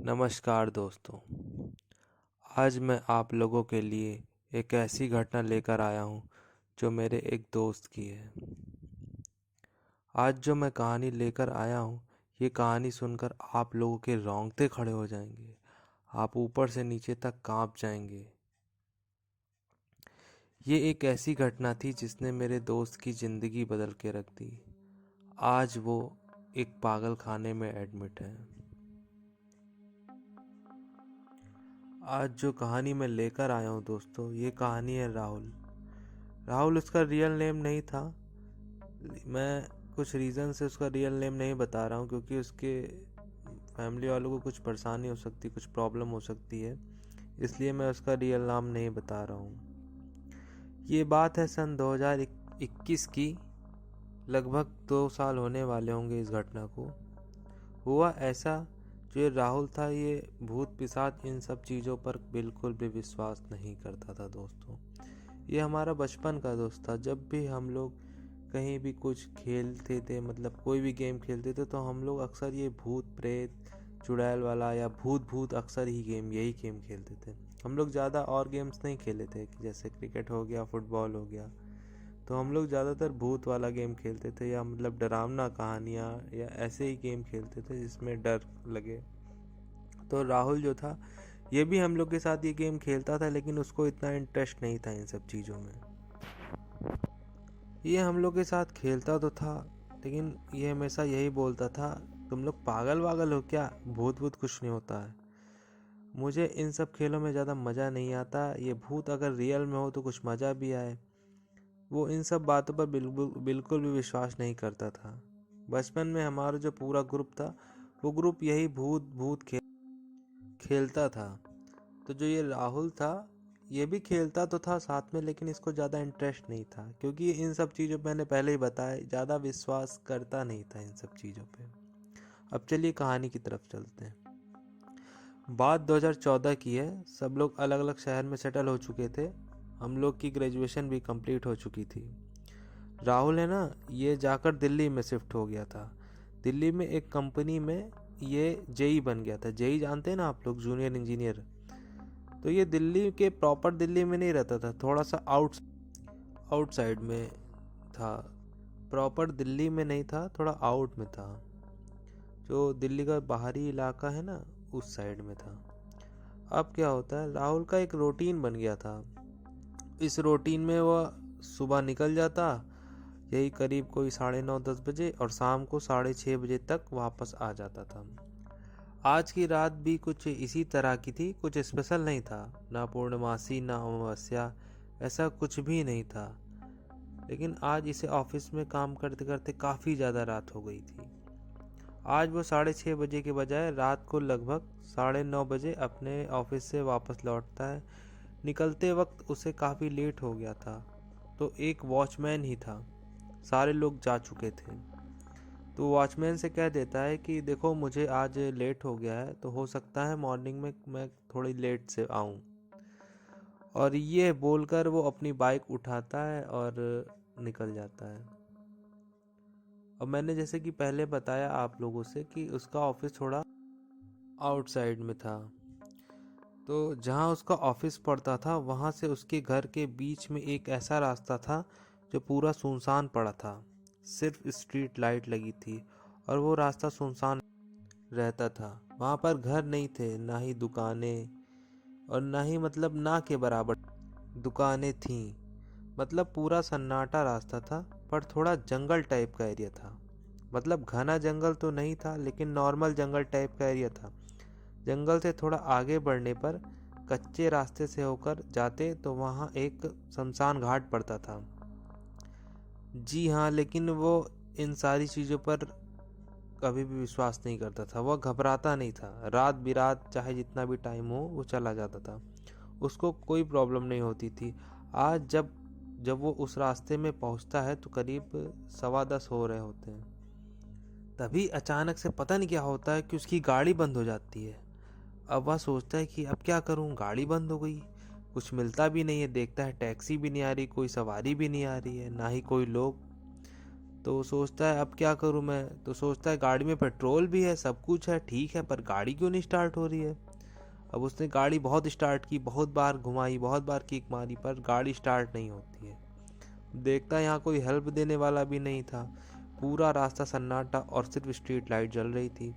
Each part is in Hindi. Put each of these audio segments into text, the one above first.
नमस्कार दोस्तों। आज मैं आप लोगों के लिए एक ऐसी घटना लेकर आया हूँ जो मेरे एक दोस्त की है। आज जो मैं कहानी लेकर आया हूँ, ये कहानी सुनकर आप लोगों के रोंगटे खड़े हो जाएंगे। आप ऊपर से नीचे तक कांप जाएंगे। ये एक ऐसी घटना थी जिसने मेरे दोस्त की ज़िंदगी बदल के रख दी। आज वो एक पागल खाने में एडमिट है। आज जो कहानी मैं लेकर आया हूँ दोस्तों, ये कहानी है राहुल। राहुल उसका रियल नेम नहीं था। मैं कुछ रीज़न से उसका रियल नेम नहीं बता रहा हूँ क्योंकि उसके फैमिली वालों को कुछ परेशानी हो सकती, कुछ प्रॉब्लम हो सकती है, इसलिए मैं उसका रियल नाम नहीं बता रहा हूँ। ये बात है सन 2021 की। लगभग 2 साल होने वाले होंगे इस घटना को। हुआ ऐसा, जो ये राहुल था, ये भूत पिशाच इन सब चीज़ों पर बिल्कुल भी विश्वास नहीं करता था दोस्तों। ये हमारा बचपन का दोस्त था। जब भी हम लोग कहीं भी कुछ खेलते थे, मतलब कोई भी गेम खेलते थे, तो हम लोग अक्सर ये भूत प्रेत चुड़ैल वाला या भूत भूत अक्सर यही गेम खेलते थे। हम लोग ज़्यादा और गेम्स नहीं खेले थे, जैसे क्रिकेट हो गया, फुटबॉल हो गया। तो हम लोग ज़्यादातर भूत वाला गेम खेलते थे, या मतलब डरावना कहानियाँ या ऐसे ही गेम खेलते थे जिसमें डर लगे। तो राहुल जो था, ये भी हम लोग के साथ ये गेम खेलता था, लेकिन उसको इतना इंटरेस्ट नहीं था इन सब चीज़ों में। ये हम लोग के साथ खेलता तो था, लेकिन ये हमेशा यही बोलता था, तुम लोग पागल वागल हो क्या, भूत भूत कुछ नहीं होता है। मुझे इन सब खेलों में ज़्यादा मज़ा नहीं आता। ये भूत अगर रियल में हो तो कुछ मज़ा भी आए। वो इन सब बातों पर बिल्कुल भी विश्वास नहीं करता था। बचपन में हमारा जो पूरा ग्रुप था, वो ग्रुप यही भूत भूत खेलता था। तो जो ये राहुल था, ये भी खेलता तो था साथ में, लेकिन इसको ज़्यादा इंटरेस्ट नहीं था, क्योंकि इन सब चीज़ों पे मैंने पहले ही बताया, ज़्यादा विश्वास करता नहीं था इन सब चीज़ों पे। अब चलिए कहानी की तरफ चलते हैं। बात 2014 की है। सब लोग अलग अलग शहर में सेटल हो चुके थे। हम लोग की ग्रेजुएशन भी कंप्लीट हो चुकी थी। राहुल है ना, ये जाकर दिल्ली में शिफ्ट हो गया था। दिल्ली में एक कंपनी में ये जेई बन गया था। जेई जानते हैं ना आप लोग, जूनियर इंजीनियर। तो ये दिल्ली के प्रॉपर दिल्ली में नहीं रहता था, थोड़ा सा आउटसाइड में था। प्रॉपर दिल्ली में नहीं था, थोड़ा आउट में था। जो दिल्ली का बाहरी इलाका है ना, उस साइड में था। अब क्या होता है, राहुल का एक रूटीन बन गया था। इस रूटीन में वह सुबह निकल जाता, यही करीब कोई 9:30-10 बजे, और शाम को 6:30 बजे तक वापस आ जाता था। आज की रात भी कुछ इसी तरह की थी। कुछ स्पेशल नहीं था, ना पूर्णमासी ना अमावस्या, ऐसा कुछ भी नहीं था। लेकिन आज इसे ऑफिस में काम करते करते काफ़ी ज़्यादा रात हो गई थी। आज वो 6:30 बजे के बजाय रात को लगभग 9:30 बजे अपने ऑफिस से वापस लौटता है। निकलते वक्त उसे काफ़ी लेट हो गया था। तो एक वॉचमैन ही था, सारे लोग जा चुके थे। तो वॉचमैन से कह देता है कि देखो, मुझे आज लेट हो गया है, तो हो सकता है मॉर्निंग में मैं थोड़ी लेट से आऊँ। और ये बोलकर वो अपनी बाइक उठाता है और निकल जाता है। और मैंने जैसे कि पहले बताया आप लोगों से कि उसका ऑफिस थोड़ा आउटसाइड में था। तो जहाँ उसका ऑफिस पड़ता था, वहाँ से उसके घर के बीच में एक ऐसा रास्ता था जो पूरा सुनसान पड़ा था। सिर्फ स्ट्रीट लाइट लगी थी और वो रास्ता सुनसान रहता था। वहाँ पर घर नहीं थे, ना ही दुकानें, और ना ही मतलब ना के बराबर दुकानें थीं। मतलब पूरा सन्नाटा रास्ता था, पर थोड़ा जंगल टाइप का एरिया था। मतलब घना जंगल तो नहीं था, लेकिन नॉर्मल जंगल टाइप का एरिया था। जंगल से थोड़ा आगे बढ़ने पर कच्चे रास्ते से होकर जाते तो वहाँ एक शमशान घाट पड़ता था। जी हाँ, लेकिन वो इन सारी चीज़ों पर कभी भी विश्वास नहीं करता था। वह घबराता नहीं था। रात बिरात चाहे जितना भी टाइम हो, वो चला जाता था। उसको कोई प्रॉब्लम नहीं होती थी। आज जब जब वो उस रास्ते में पहुंचता है तो करीब 10:15 हो रहे होते हैं। तभी अचानक से पता नहीं क्या होता है कि उसकी गाड़ी बंद हो जाती है। अब वह सोचता है कि अब क्या करूं, गाड़ी बंद हो गई, कुछ मिलता भी नहीं है। देखता है टैक्सी भी नहीं आ रही, कोई सवारी भी नहीं आ रही है, ना ही कोई लोग। तो सोचता है अब क्या करूं मैं। तो सोचता है गाड़ी में पेट्रोल भी है, सब कुछ है, ठीक है, पर गाड़ी क्यों नहीं स्टार्ट हो रही है। अब उसने गाड़ी बहुत स्टार्ट की, बहुत बार घुमाई, बहुत बार किक मारी, पर गाड़ी स्टार्ट नहीं होती है। देखता यहाँ कोई हेल्प देने वाला भी नहीं था। पूरा रास्ता सन्नाटा और सिर्फ स्ट्रीट लाइट जल रही थी।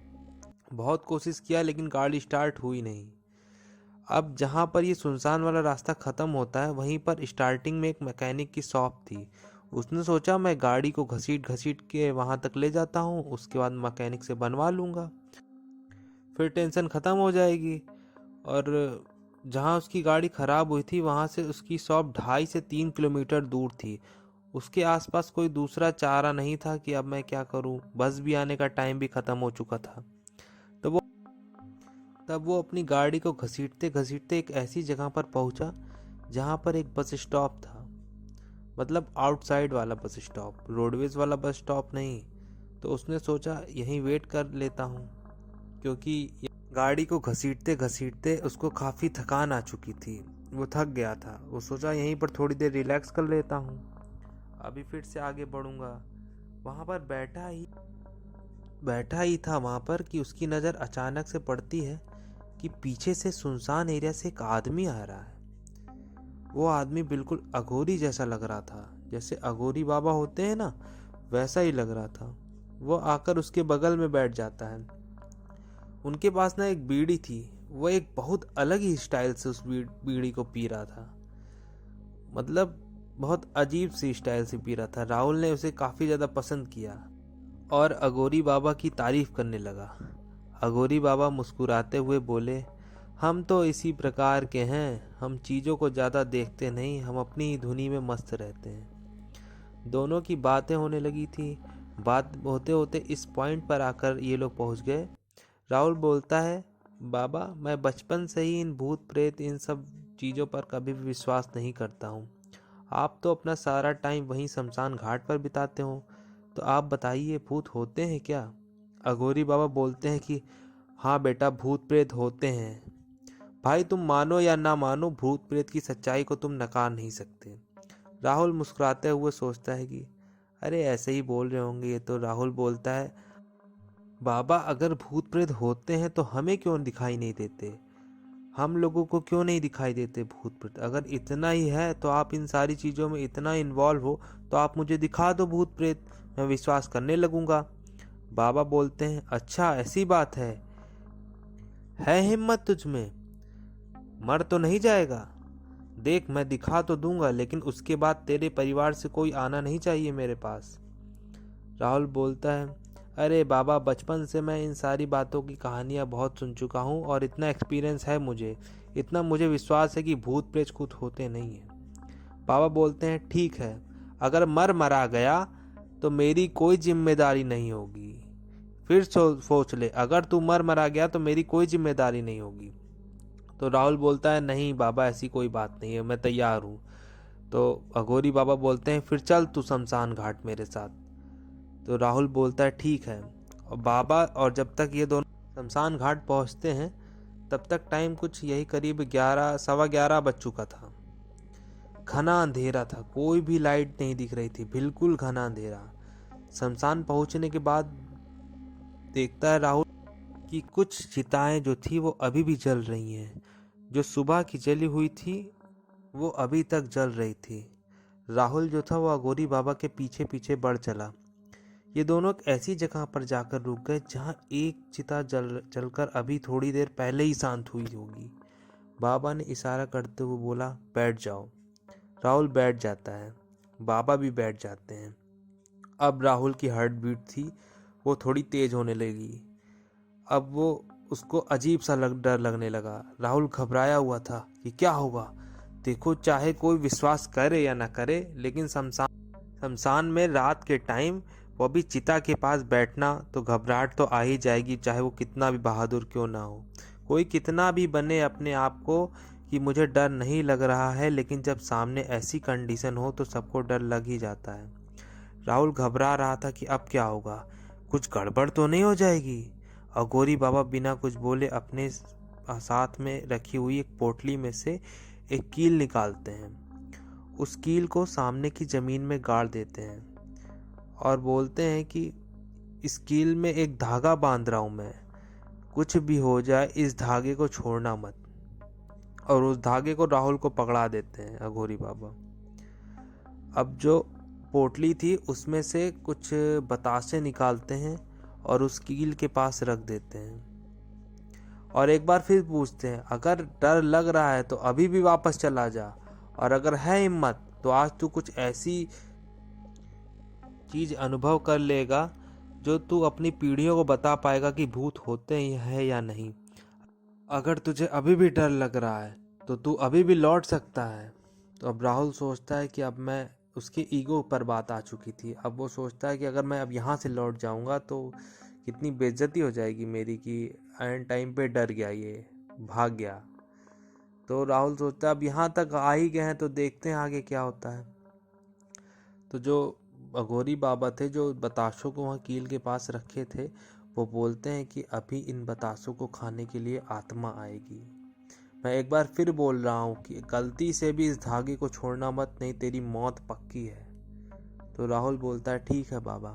बहुत कोशिश किया लेकिन गाड़ी स्टार्ट हुई नहीं। अब जहाँ पर ये सुनसान वाला रास्ता ख़त्म होता है वहीं पर स्टार्टिंग में एक मैकेनिक की शॉप थी। उसने सोचा मैं गाड़ी को घसीट घसीट के वहाँ तक ले जाता हूँ, उसके बाद मैकेनिक से बनवा लूँगा, फिर टेंशन ख़त्म हो जाएगी। और जहाँ उसकी गाड़ी ख़राब हुई थी वहाँ से उसकी शॉप 2.5 से 3 किलोमीटर दूर थी। उसके आसपास कोई दूसरा चारा नहीं था कि अब मैं क्या करूँ, बस भी आने का टाइम भी ख़त्म हो चुका था। तो वो तब वो अपनी गाड़ी को घसीटते घसीटते एक ऐसी जगह पर पहुंचा जहां पर एक बस स्टॉप था। मतलब आउटसाइड वाला बस स्टॉप, रोडवेज वाला बस स्टॉप नहीं। तो उसने सोचा यहीं वेट कर लेता हूं, क्योंकि गाड़ी को घसीटते घसीटते उसको काफ़ी थकान आ चुकी थी, वो थक गया था। वो सोचा यहीं पर थोड़ी देर रिलैक्स कर लेता हूं, अभी फिर से आगे बढ़ूंगा। वहां पर बैठा ही था वहां पर कि उसकी नज़र अचानक से पड़ती है कि पीछे से सुनसान एरिया से एक आदमी आ रहा है। वो आदमी बिल्कुल अघोरी जैसा लग रहा था, जैसे अघोरी बाबा होते हैं ना, वैसा ही लग रहा था। वो आकर उसके बगल में बैठ जाता है। उनके पास ना एक बीड़ी थी, वो एक बहुत अलग ही स्टाइल से उस बीड़ी को पी रहा था। मतलब बहुत अजीब सी स्टाइल से पी रहा था। राहुल ने उसे काफ़ी ज़्यादा पसंद किया और अघोरी बाबा की तारीफ करने लगा। अघोरी बाबा मुस्कुराते हुए बोले, हम तो इसी प्रकार के हैं, हम चीज़ों को ज़्यादा देखते नहीं, हम अपनी ही धुनी में मस्त रहते हैं। दोनों की बातें होने लगी थी। बात होते होते इस पॉइंट पर आकर ये लोग पहुंच गए। राहुल बोलता है, बाबा मैं बचपन से ही इन भूत प्रेत इन सब चीज़ों पर कभी भी विश्वास नहीं करता हूँ। आप तो अपना सारा टाइम वहीं शमशान घाट पर बिताते हो, तो आप बताइए भूत होते हैं क्या। अघोरी बाबा बोलते हैं कि हाँ बेटा, भूत प्रेत होते हैं। भाई तुम मानो या ना मानो, भूत प्रेत की सच्चाई को तुम नकार नहीं सकते। राहुल मुस्कुराते हुए सोचता है कि अरे ऐसे ही बोल रहे होंगे ये तो। राहुल बोलता है, बाबा अगर भूत प्रेत होते हैं तो हमें क्यों दिखाई नहीं देते, हम लोगों को क्यों नहीं दिखाई देते भूत प्रेत। अगर इतना ही है तो आप इन सारी चीज़ों में इतना इन्वॉल्व हो तो आप मुझे दिखा दो भूत प्रेत, मैं विश्वास करने लगूंगा। बाबा बोलते हैं, अच्छा ऐसी बात है हिम्मत तुझ में, मर तो नहीं जाएगा। देख मैं दिखा तो दूंगा, लेकिन उसके बाद तेरे परिवार से कोई आना नहीं चाहिए मेरे पास। राहुल बोलता है, अरे बाबा बचपन से मैं इन सारी बातों की कहानियाँ बहुत सुन चुका हूँ और इतना एक्सपीरियंस है मुझे, इतना मुझे विश्वास है कि भूत प्रेत खुद होते नहीं हैं। बाबा बोलते हैं, ठीक है, अगर मरा गया तो मेरी कोई जिम्मेदारी नहीं होगी। फिर सोच ले, अगर तू मरा गया तो मेरी कोई जिम्मेदारी नहीं होगी। तो राहुल बोलता है, नहीं बाबा ऐसी कोई बात नहीं है, मैं तैयार हूँ। तो अघोरी बाबा बोलते हैं, फिर चल तू शमशान घाट मेरे साथ। तो राहुल बोलता है, ठीक है। और बाबा और जब तक ये दोनों शमशान घाट पहुँचते हैं तब तक टाइम कुछ यही करीब 11 सवा 11 बज चुका था। घना अंधेरा था, कोई भी लाइट नहीं दिख रही थी, बिल्कुल घना अंधेरा। शमशान पहुंचने के बाद देखता है राहुल कि कुछ चिताएं जो थी वो अभी भी जल रही हैं, जो सुबह की जली हुई थी वो अभी तक जल रही थी। राहुल जो था वो अघोरी बाबा के पीछे पीछे बढ़ चला। ये दोनों एक ऐसी जगह पर जाकर रुक गए जहाँ एक चिता जलकर अभी थोड़ी देर पहले ही शांत हुई होगी। बाबा ने इशारा करते हुए बोला, बैठ जाओ। राहुल बैठ जाता है, बाबा भी बैठ जाते हैं। अब राहुल की हार्ट बीट थी वो थोड़ी तेज होने लगी। अब वो उसको अजीब सा डर लगने लगा। राहुल घबराया हुआ था कि क्या होगा। देखो चाहे कोई विश्वास करे या ना करे, लेकिन शमशान में रात के टाइम वो भी चिता के पास बैठना तो घबराहट तो आ ही जाएगी, चाहे वो कितना भी बहादुर क्यों ना हो। कोई कितना भी बने अपने आप को कि मुझे डर नहीं लग रहा है, लेकिन जब सामने ऐसी कंडीशन हो तो सबको डर लग ही जाता है। राहुल घबरा रहा था कि अब क्या होगा, कुछ गड़बड़ तो नहीं हो जाएगी। अघोरी बाबा बिना कुछ बोले अपने साथ में रखी हुई एक पोटली में से एक कील निकालते हैं। उस कील को सामने की जमीन में गाड़ देते हैं और बोलते हैं कि इस कील में एक धागा बांध रहा हूँ मैं, कुछ भी हो जाए इस धागे को छोड़ना मत। और उस धागे को राहुल को पकड़ा देते हैं अघोरी बाबा। अब जो पोटली थी उसमें से कुछ बतासे निकालते हैं और उस कील के पास रख देते हैं और एक बार फिर पूछते हैं, अगर डर लग रहा है तो अभी भी वापस चला जा, और अगर है हिम्मत तो आज तू कुछ ऐसी चीज अनुभव कर लेगा जो तू अपनी पीढ़ियों को बता पाएगा कि भूत होते हैं या नहीं। अगर तुझे अभी भी डर लग रहा है तो तू अभी भी लौट सकता है। तो अब राहुल सोचता है कि अब मैं, उसके ईगो पर बात आ चुकी थी, अब वो सोचता है कि अगर मैं अब यहाँ से लौट जाऊँगा तो कितनी बेइज्जती हो जाएगी मेरी कि एंड टाइम पे डर गया, ये भाग गया। तो राहुल सोचता है अब यहाँ तक आ ही गए हैं तो देखते हैं आगे क्या होता है। तो जो अघोरी बाबा थे जो बताशों को वहाँ कील के पास रखे थे, वो बोलते हैं कि अभी इन बताशों को खाने के लिए आत्मा आएगी। मैं एक बार फिर बोल रहा हूँ कि गलती से भी इस धागे को छोड़ना मत, नहीं तेरी मौत पक्की है। तो राहुल बोलता है ठीक है बाबा।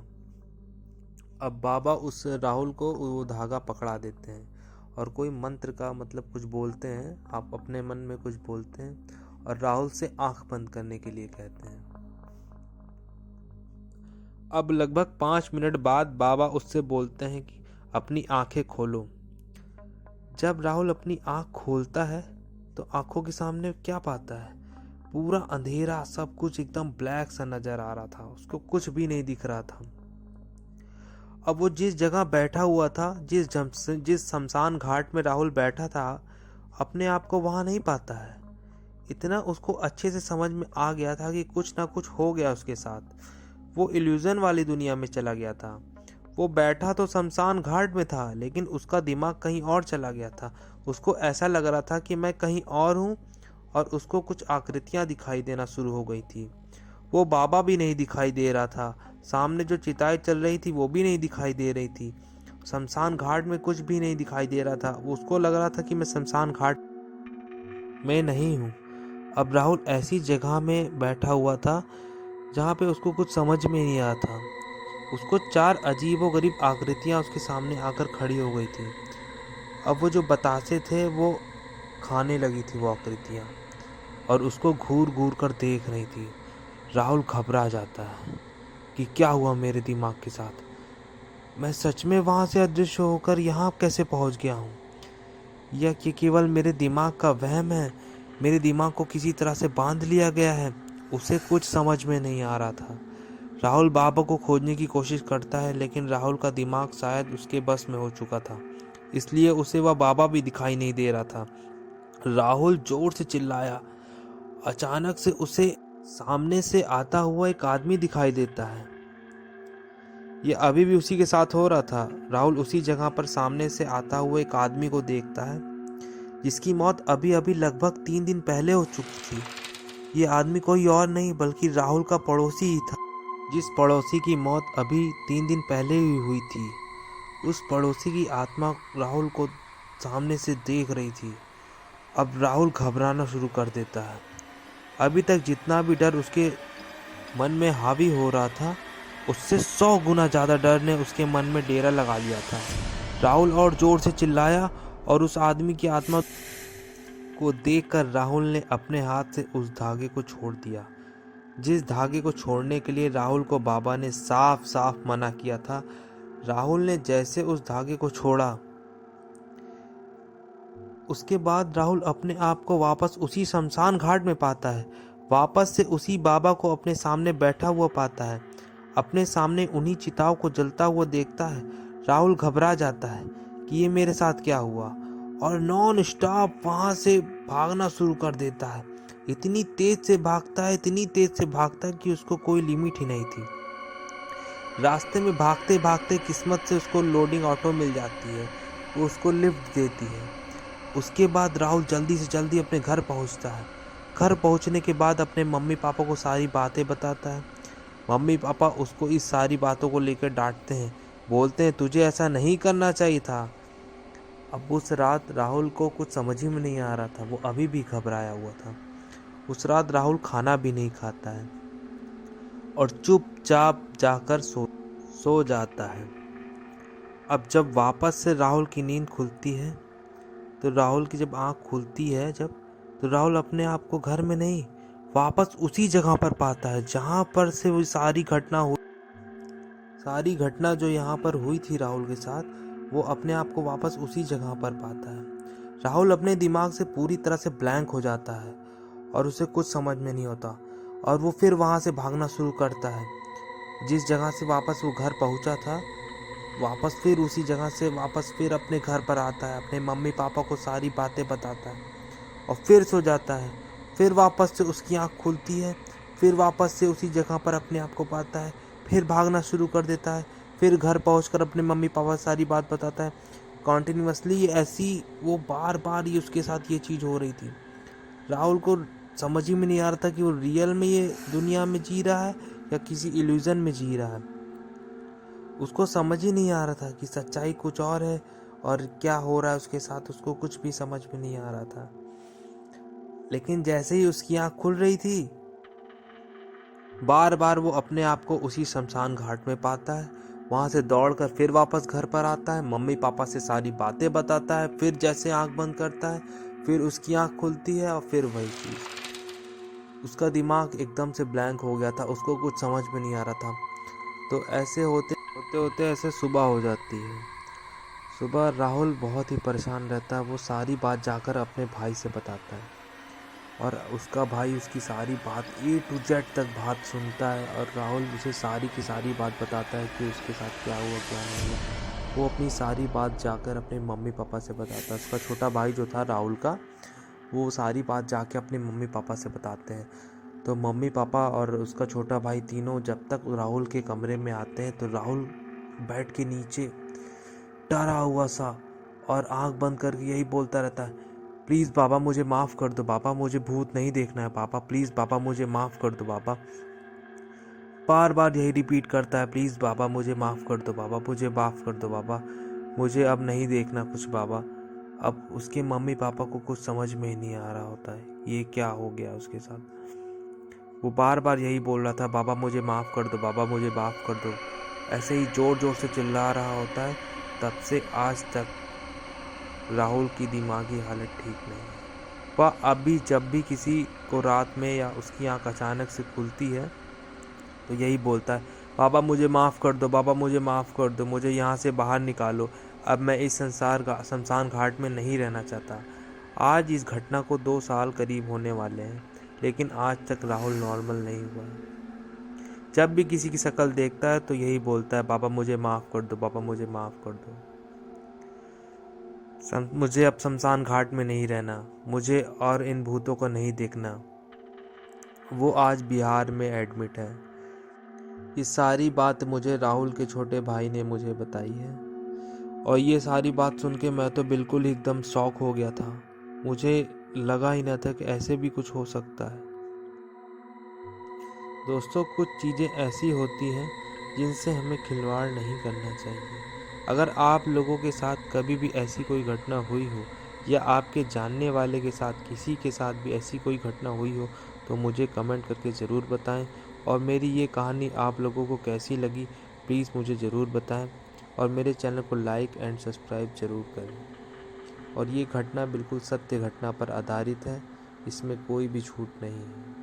अब बाबा उस राहुल को वो धागा पकड़ा देते हैं और कोई मंत्र का मतलब कुछ बोलते हैं, आप अपने मन में कुछ बोलते हैं और राहुल से आंख बंद करने के लिए कहते हैं। अब लगभग 5 मिनट बाद बाबा उससे बोलते हैं कि अपनी आंखें खोलो। जब राहुल अपनी आंख खोलता है तो आंखों के सामने क्या पाता है, पूरा अंधेरा, सब कुछ एकदम ब्लैक सा नजर आ रहा था, उसको कुछ भी नहीं दिख रहा था। अब वो जिस जगह बैठा हुआ था, जिस शमशान घाट में राहुल बैठा था, अपने आप को वहां नहीं पाता है। इतना उसको अच्छे से समझ में आ गया था कि कुछ ना कुछ हो गया उसके साथ, वो इल्यूजन वाली दुनिया में चला गया था। वो बैठा तो शमशान घाट में था लेकिन उसका दिमाग कहीं और चला गया था। उसको ऐसा लग रहा था कि मैं कहीं और हूँ और उसको कुछ आकृतियाँ दिखाई देना शुरू हो गई थी। वो बाबा भी नहीं दिखाई दे रहा था, सामने जो चिताएं चल रही थी वो भी नहीं दिखाई दे रही थी, शमशान घाट में कुछ भी नहीं दिखाई दे रहा था। उसको लग रहा था कि मैं शमशान घाट में नहीं हूँ। अब राहुल ऐसी जगह में बैठा हुआ था जहाँ पे उसको कुछ समझ में नहीं आया था। उसको 4 अजीबोगरीब आकृतियाँ उसके सामने आकर खड़ी हो गई थी। अब वो जो बतासे थे वो खाने लगी थी वो आकृतियाँ और उसको घूर घूर कर देख रही थी। राहुल घबरा जाता है कि क्या हुआ मेरे दिमाग के साथ, मैं सच में वहाँ से अदृश्य होकर यहाँ कैसे पहुँच गया हूँ, या कि केवल मेरे दिमाग का वहम है, मेरे दिमाग को किसी तरह से बांध लिया गया है। उसे कुछ समझ में नहीं आ रहा था। राहुल बाबा को खोजने की कोशिश करता है लेकिन राहुल का दिमाग शायद उसके बस में हो चुका था, इसलिए उसे वह बाबा भी दिखाई नहीं दे रहा था। राहुल जोर से चिल्लाया। अचानक से उसे सामने से आता हुआ एक आदमी दिखाई देता है। यह अभी भी उसी के साथ हो रहा था। राहुल उसी जगह पर सामने से आता हुआ एक आदमी को देखता है जिसकी मौत अभी अभी लगभग 3 दिन पहले हो चुकी थी। ये आदमी कोई और नहीं बल्कि राहुल का पड़ोसी ही था, जिस पड़ोसी की मौत अभी 3 दिन पहले ही हुई थी। उस पड़ोसी की आत्मा राहुल को सामने से देख रही थी। अब राहुल घबराना शुरू कर देता है। अभी तक जितना भी डर उसके मन में हावी हो रहा था, उससे 100 गुना ज़्यादा डर ने उसके मन में डेरा लगा लिया था। राहुल और जोर से चिल्लाया और उस आदमी की आत्मा को देखकर राहुल ने अपने हाथ से उस धागे को छोड़ दिया, जिस धागे को छोड़ने के लिए राहुल को बाबा ने साफ साफ मना किया था। राहुल ने जैसे उस धागे को छोड़ा, उसके बाद राहुल अपने आप को वापस उसी शमशान घाट में पाता है, वापस से उसी बाबा को अपने सामने बैठा हुआ पाता है, अपने सामने उन्हीं चिताओं को जलता हुआ देखता है। राहुल घबरा जाता है कि ये मेरे साथ क्या हुआ और नॉन स्टॉप वहाँ से भागना शुरू कर देता है। इतनी तेज से भागता है, इतनी तेज से भागता है कि उसको कोई लिमिट ही नहीं थी। रास्ते में भागते भागते किस्मत से उसको लोडिंग ऑटो मिल जाती है, वो उसको लिफ्ट देती है। उसके बाद राहुल जल्दी से जल्दी अपने घर पहुंचता है। घर पहुंचने के बाद अपने मम्मी पापा को सारी बातें बताता है। मम्मी पापा उसको इस सारी बातों को लेकर डांटते हैं, बोलते हैं तुझे ऐसा नहीं करना चाहिए था। अब उस रात राहुल को कुछ समझ ही में नहीं आ रहा था, वो अभी भी घबराया हुआ था। उस रात राहुल खाना भी नहीं खाता है। और चुपचाप जाकर सो जाता है। अब जब वापस से राहुल की नींद खुलती है, तो राहुल की जब आँख खुलती है तो राहुल अपने आप को घर में नहीं, वापस उसी जगह पर पाता है जहाँ पर से वो सारी घटना जो यहाँ पर हुई थी राहुल के साथ, वो अपने आप को वापस उसी जगह पर पाता है। राहुल अपने दिमाग से पूरी तरह से ब्लैंक हो जाता है और उसे कुछ समझ में नहीं होता, और वो फिर वहाँ से भागना शुरू करता है। जिस जगह से वापस वो घर पहुँचा था, वापस फिर उसी जगह से वापस फिर अपने घर पर आता है, अपने मम्मी पापा को सारी बातें बताता है और फिर सो जाता है। फिर वापस से उसकी आँख खुलती है, फिर वापस से उसी जगह पर अपने आप को पाता है, फिर भागना शुरू कर देता है, फिर घर पहुंचकर अपने मम्मी पापा सारी बात बताता है। कॉन्टिन्यूसली ऐसी वो बार बार ही उसके साथ ये चीज़ हो रही थी। राहुल को समझ ही में नहीं आ रहा था कि वो रियल में ये दुनिया में जी रहा है या किसी इल्यूजन में जी रहा है। उसको समझ ही नहीं आ रहा था कि सच्चाई कुछ और है और क्या हो रहा है उसके साथ, उसको कुछ भी समझ में नहीं आ रहा था। लेकिन जैसे ही उसकी आँख खुल रही थी, बार बार वो अपने आप को उसी शमशान घाट में पाता है। वहाँ से दौड़कर फिर वापस घर पर आता है, मम्मी पापा से सारी बातें बताता है, फिर जैसे आँख बंद करता है, फिर उसकी आँख खुलती है और फिर वही चीज़। उसका दिमाग एकदम से ब्लैंक हो गया था, उसको कुछ समझ में नहीं आ रहा था। तो ऐसे होते होते होते ऐसे सुबह हो जाती है। सुबह राहुल बहुत ही परेशान रहता है। वो सारी बात जाकर अपने भाई से बताता है और उसका भाई उसकी सारी बात A to Z तक बात सुनता है और राहुल उसे सारी की सारी बात बताता है कि उसके साथ क्या हुआ क्या नहीं हुआ। वो अपनी सारी बात जाकर अपने मम्मी पापा से बताता है। उसका छोटा भाई जो था राहुल का, वो सारी बात जाके अपने मम्मी पापा से बताते हैं। तो मम्मी पापा और उसका छोटा भाई तीनों जब तक राहुल के कमरे में आते हैं, तो राहुल बेड के नीचे डरा हुआ सा और आंख बंद करके यही बोलता रहता है, प्लीज़ बाबा मुझे माफ़ कर दो बाबा, मुझे भूत नहीं देखना है पापा, प्लीज़ बाबा मुझे माफ़ कर दो बाबा। बार बार यही रिपीट करता है, प्लीज़ बाबा मुझे माफ़ कर दो बाबा, मुझे माफ़ कर दो बाबा, मुझे अब नहीं देखना कुछ बाबा। अब उसके मम्मी पापा को कुछ समझ में ही नहीं आ रहा होता है ये क्या हो गया उसके साथ। वो बार बार यही बोल रहा था, बाबा मुझे माफ़ कर दो बाबा, मुझे माफ़ कर दो। ऐसे ही ज़ोर ज़ोर से चिल्ला रहा होता है। तब से आज तक राहुल की दिमागी हालत ठीक नहीं है। वह अभी जब भी किसी को रात में या उसकी आंख अचानक से खुलती है, तो यही बोलता है, बाबा मुझे माफ़ कर दो बाबा, मुझे माफ़ कर दो, मुझे यहाँ से बाहर निकालो, अब मैं इस शमशान घाट में नहीं रहना चाहता। आज इस घटना को 2 साल करीब होने वाले हैं, लेकिन आज तक राहुल नॉर्मल नहीं हुआ है। जब भी किसी की शक्ल देखता है तो यही बोलता है, बाबा मुझे माफ़ कर दो बाबा, मुझे माफ़ कर दो, मुझे अब शमशान घाट में नहीं रहना, मुझे और इन भूतों को नहीं देखना। वो आज बिहार में एडमिट है। ये सारी बात मुझे राहुल के छोटे भाई ने मुझे बताई है और ये सारी बात सुन के मैं तो बिल्कुल ही एकदम शॉक हो गया था। मुझे लगा ही न था कि ऐसे भी कुछ हो सकता है। दोस्तों, कुछ चीज़ें ऐसी होती हैं जिनसे हमें खिलवाड़ नहीं करना चाहिए। अगर आप लोगों के साथ कभी भी ऐसी कोई घटना हुई हो या आपके जानने वाले के साथ किसी के साथ भी ऐसी कोई घटना हुई हो, तो मुझे कमेंट करके ज़रूर बताएं। और मेरी ये कहानी आप लोगों को कैसी लगी प्लीज़ मुझे ज़रूर बताएं और मेरे चैनल को लाइक एंड सब्सक्राइब ज़रूर करें। और ये घटना बिल्कुल सत्य घटना पर आधारित है, इसमें कोई भी झूठ नहीं है।